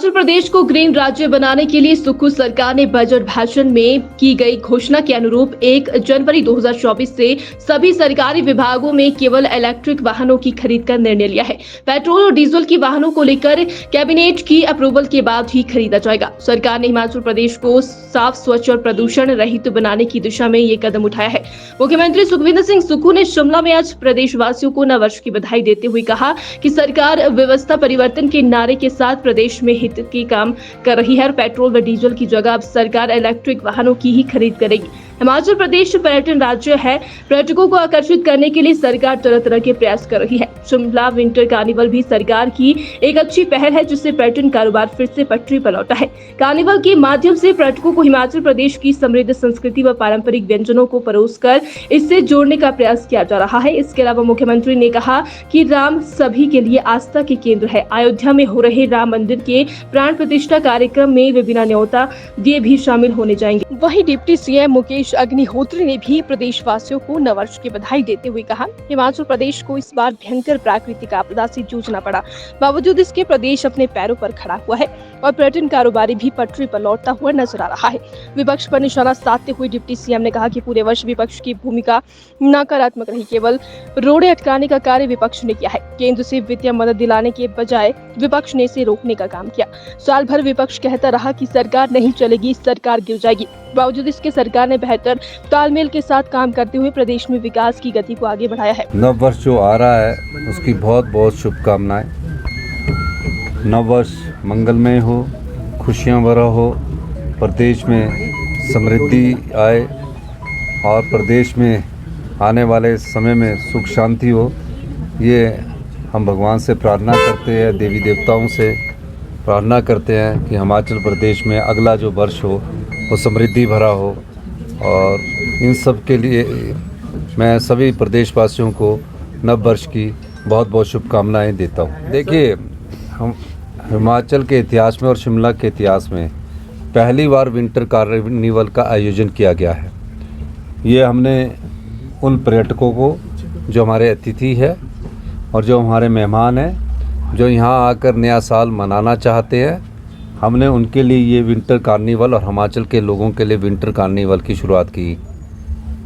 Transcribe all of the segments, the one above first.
हिमाचल प्रदेश को ग्रीन राज्य बनाने के लिए सुक्खू सरकार ने बजट भाषण में की गई घोषणा के अनुरूप 1 जनवरी 2024 से सभी सरकारी विभागों में केवल इलेक्ट्रिक वाहनों की खरीद का निर्णय लिया है। पेट्रोल और डीजल की वाहनों को लेकर कैबिनेट की अप्रूवल के बाद ही खरीदा जाएगा। सरकार ने हिमाचल प्रदेश को साफ, स्वच्छ और प्रदूषण रहित बनाने की दिशा में ये कदम उठाया है। मुख्यमंत्री सुखविंदर सिंह सुक्खू ने शिमला में आज प्रदेशवासियों को नववर्ष की बधाई देते हुए कहा कि सरकार व्यवस्था परिवर्तन के नारे के साथ प्रदेश में हित की काम कर रही है और पेट्रोल व डीजल की जगह अब सरकार इलेक्ट्रिक वाहनों की ही खरीद करेगी। हिमाचल प्रदेश पर्यटन राज्य है। पर्यटकों को आकर्षित करने के लिए सरकार तरह तरह के प्रयास कर रही है। शिमला विंटर कार्निवल भी सरकार की एक अच्छी पहल है, जिससे पर्यटन कारोबार फिर से पटरी पर लौटा है। कार्निवल के माध्यम से पर्यटकों को हिमाचल प्रदेश की समृद्ध संस्कृति व पारंपरिक व्यंजनों को परोसकर इससे जोड़ने का प्रयास किया जा रहा है। इसके अलावा मुख्यमंत्री ने कहा कि राम सभी के लिए आस्था के केंद्र है। अयोध्या में हो रहे राम मंदिर के प्राण प्रतिष्ठा कार्यक्रम में वे बिना न्योता दिए भी शामिल होने जाएंगे। वहीं डिप्टी सीएम मुकेश अग्निहोत्री ने भी प्रदेशवासियों को नववर्ष की बधाई देते हुए कहा, हिमाचल प्रदेश को इस बार भयंकर प्राकृतिक आपदा से जूझना पड़ा, बावजूद इसके प्रदेश अपने पैरों पर खड़ा हुआ है और पर्यटन कारोबारी भी पटरी पर लौटता हुआ नजर आ रहा है। विपक्ष पर निशाना साधते हुए डिप्टी सीएम ने कहा कि पूरे वर्ष विपक्ष की भूमिका नकारात्मक रही, केवल रोड़े अटकाने का कार्य विपक्ष ने किया है। केंद्र से वित्तीय मदद दिलाने के बजाय विपक्ष ने इसे रोकने का काम किया। साल भर विपक्ष कहता रहा कि सरकार नहीं चलेगी, सरकार गिर जाएगी। बावजूद इसके सरकार ने बेहतर तालमेल के साथ काम करते हुए प्रदेश में विकास की गति को आगे बढ़ाया है। नव वर्ष जो आ रहा है उसकी बहुत बहुत शुभकामनाएं। नव वर्ष मंगलमय हो, खुशियां भरा हो, प्रदेश में समृद्धि आए और प्रदेश में आने वाले समय में सुख शांति हो, ये हम भगवान से प्रार्थना करते हैं, देवी देवताओं से प्रार्थना करते हैं कि हिमाचल प्रदेश में अगला जो वर्ष हो वो समृद्धि भरा हो। और इन सब के लिए मैं सभी प्रदेशवासियों को नव वर्ष की बहुत बहुत शुभकामनाएं देता हूं। देखिए, हम हिमाचल के इतिहास में और शिमला के इतिहास में पहली बार विंटर कार्निवल का आयोजन किया गया है। ये हमने उन पर्यटकों को जो हमारे अतिथि है और जो हमारे मेहमान हैं, जो यहाँ आकर नया साल मनाना चाहते हैं, हमने उनके लिए ये विंटर कार्निवल और हिमाचल के लोगों के लिए विंटर कार्निवल की शुरुआत की।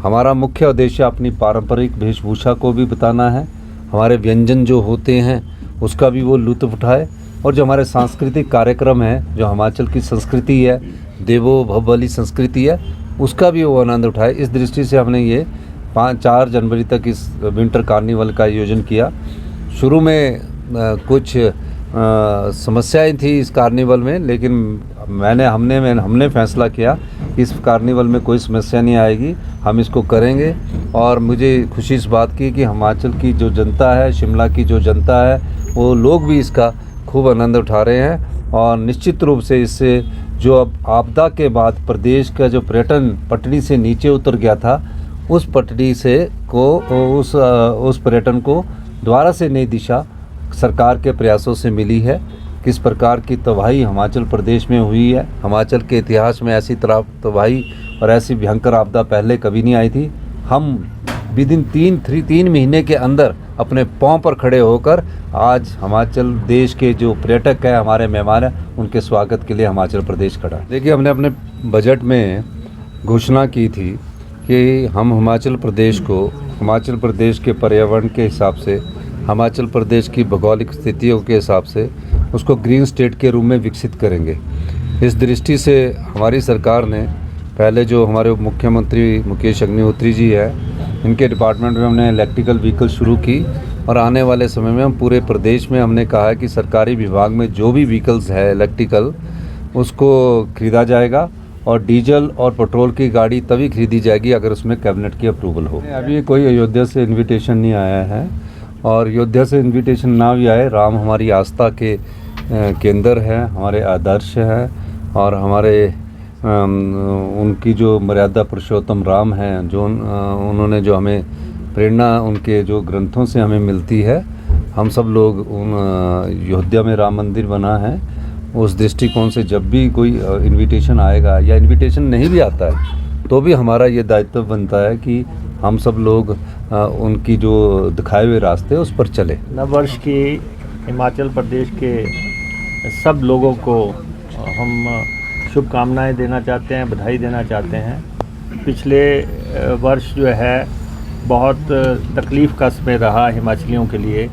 हमारा मुख्य उद्देश्य अपनी पारंपरिक वेशभूषा को भी बताना है, हमारे व्यंजन जो होते हैं उसका भी वो लुत्फ़ उठाए, और जो हमारे सांस्कृतिक कार्यक्रम है, जो हिमाचल की संस्कृति है, देवो भव वाली संस्कृति है, उसका भी वो आनंद उठाए। इस दृष्टि से हमने ये 4 जनवरी तक इस विंटर कार्निवल का आयोजन किया। शुरू में कुछ समस्याएं थी इस कार्निवल में, लेकिन हमने फैसला किया कि इस कार्निवल में कोई समस्या नहीं आएगी, हम इसको करेंगे। और मुझे खुशी इस बात की कि हिमाचल की जो जनता है, शिमला की जो जनता है, वो लोग भी इसका खूब आनंद उठा रहे हैं। और निश्चित रूप से इससे जो अब आपदा के बाद प्रदेश का जो पर्यटन पटड़ी से नीचे उतर गया था, उस पटड़ी से उस पर्यटन को दोबारा से नई दिशा सरकार के प्रयासों से मिली है। किस प्रकार की तबाही हिमाचल प्रदेश में हुई है, हिमाचल के इतिहास में ऐसी तबाही और ऐसी भयंकर आपदा पहले कभी नहीं आई थी। हम विदिन 3 महीने के अंदर अपने पांव पर खड़े होकर आज हिमाचल देश के जो पर्यटक हैं, हमारे मेहमान हैं, उनके स्वागत के लिए हिमाचल प्रदेश खड़ा। देखिए, हमने अपने बजट में घोषणा की थी कि हम हिमाचल प्रदेश को हिमाचल प्रदेश के पर्यावरण के हिसाब से, हिमाचल प्रदेश की भौगोलिक स्थितियों के हिसाब से उसको ग्रीन स्टेट के रूप में विकसित करेंगे। इस दृष्टि से हमारी सरकार ने पहले जो हमारे मुख्यमंत्री मुकेश अग्निहोत्री जी है, इनके डिपार्टमेंट में हमने इलेक्ट्रिकल व्हीकल शुरू की, और आने वाले समय में हम पूरे प्रदेश में हमने कहा है कि सरकारी विभाग में जो भी व्हीकल्स है इलेक्ट्रिकल, उसको खरीदा जाएगा। और डीजल और पेट्रोल की गाड़ी तभी खरीदी जाएगी अगर उसमें कैबिनेट की अप्रूवल हो। अभी कोई अयोध्या से इन्विटेशन नहीं आया है, और अयोध्या से इन्विटेशन ना भी आए, राम हमारी आस्था के केंद्र है, हमारे आदर्श हैं, और हमारे उनकी जो मर्यादा पुरुषोत्तम राम हैं, जो उन्होंने जो हमें प्रेरणा उनके जो ग्रंथों से हमें मिलती है, हम सब लोग अयोध्या में राम मंदिर बना है, उस दृष्टिकोण से जब भी कोई इन्विटेशन आएगा या इन्विटेशन नहीं भी आता है, तो भी हमारा ये दायित्व बनता है कि हम सब लोग उनकी जो दिखाए हुए रास्ते उस पर चले। नव वर्ष की हिमाचल प्रदेश के सब लोगों को हम शुभकामनाएं देना चाहते हैं, बधाई देना चाहते हैं। पिछले वर्ष जो है बहुत तकलीफ़ का समय रहा हिमाचलियों के लिए,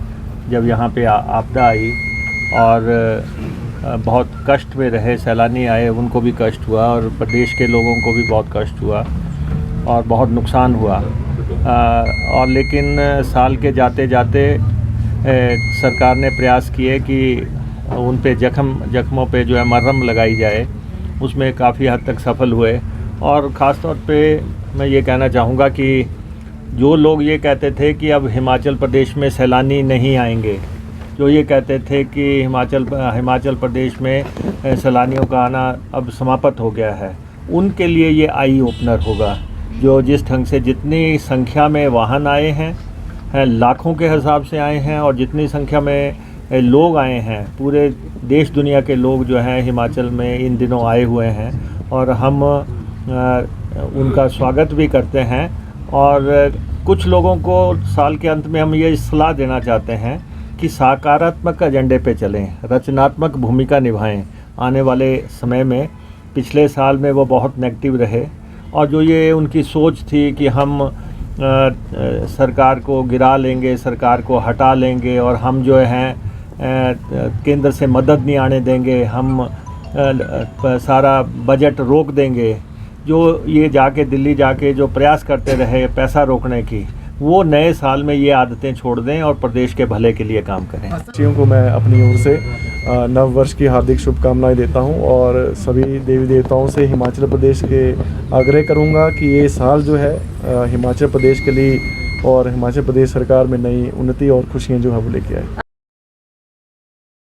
जब यहाँ पे आपदा आई और बहुत कष्ट में रहे। सैलानी आए, उनको भी कष्ट हुआ और प्रदेश के लोगों को भी बहुत कष्ट हुआ और बहुत नुकसान हुआ। और लेकिन साल के जाते जाते सरकार ने प्रयास किए कि उन पे जख्मों पे जो है मरहम लगाई जाए, उसमें काफ़ी हद तक सफल हुए। और ख़ास तौर पे मैं ये कहना चाहूँगा कि जो लोग ये कहते थे कि अब हिमाचल प्रदेश में सैलानी नहीं आएंगे, जो ये कहते थे कि हिमाचल प्रदेश में सैलानियों का आना अब समाप्त हो गया है, उनके लिए ये आई ओपनर होगा। जो जिस ढंग से जितनी संख्या में वाहन आए हैं, लाखों के हिसाब से आए हैं, और जितनी संख्या में लोग आए हैं, पूरे देश दुनिया के लोग जो हैं हिमाचल में इन दिनों आए हुए हैं, और हम उनका स्वागत भी करते हैं। और कुछ लोगों को साल के अंत में हम ये सलाह देना चाहते हैं कि सकारात्मक एजेंडे पे चलें, रचनात्मक भूमिका निभाएं। आने वाले समय में पिछले साल में वो बहुत नेगेटिव रहे, और जो ये उनकी सोच थी कि हम सरकार को गिरा लेंगे, सरकार को हटा लेंगे, और हम जो हैं केंद्र से मदद नहीं आने देंगे, हम सारा बजट रोक देंगे, जो ये जाके दिल्ली जाके जो प्रयास करते रहे पैसा रोकने की, वो नए साल में ये आदतें छोड़ दें और प्रदेश के भले के लिए काम करें। बच्चियों को मैं अपनी ओर से नव वर्ष की हार्दिक शुभकामनाएं देता हूं, और सभी देवी देवताओं से हिमाचल प्रदेश के आग्रह करूंगा कि ये साल जो है हिमाचल प्रदेश के लिए और हिमाचल प्रदेश सरकार में नई उन्नति और खुशियां जो है वो लेके आए।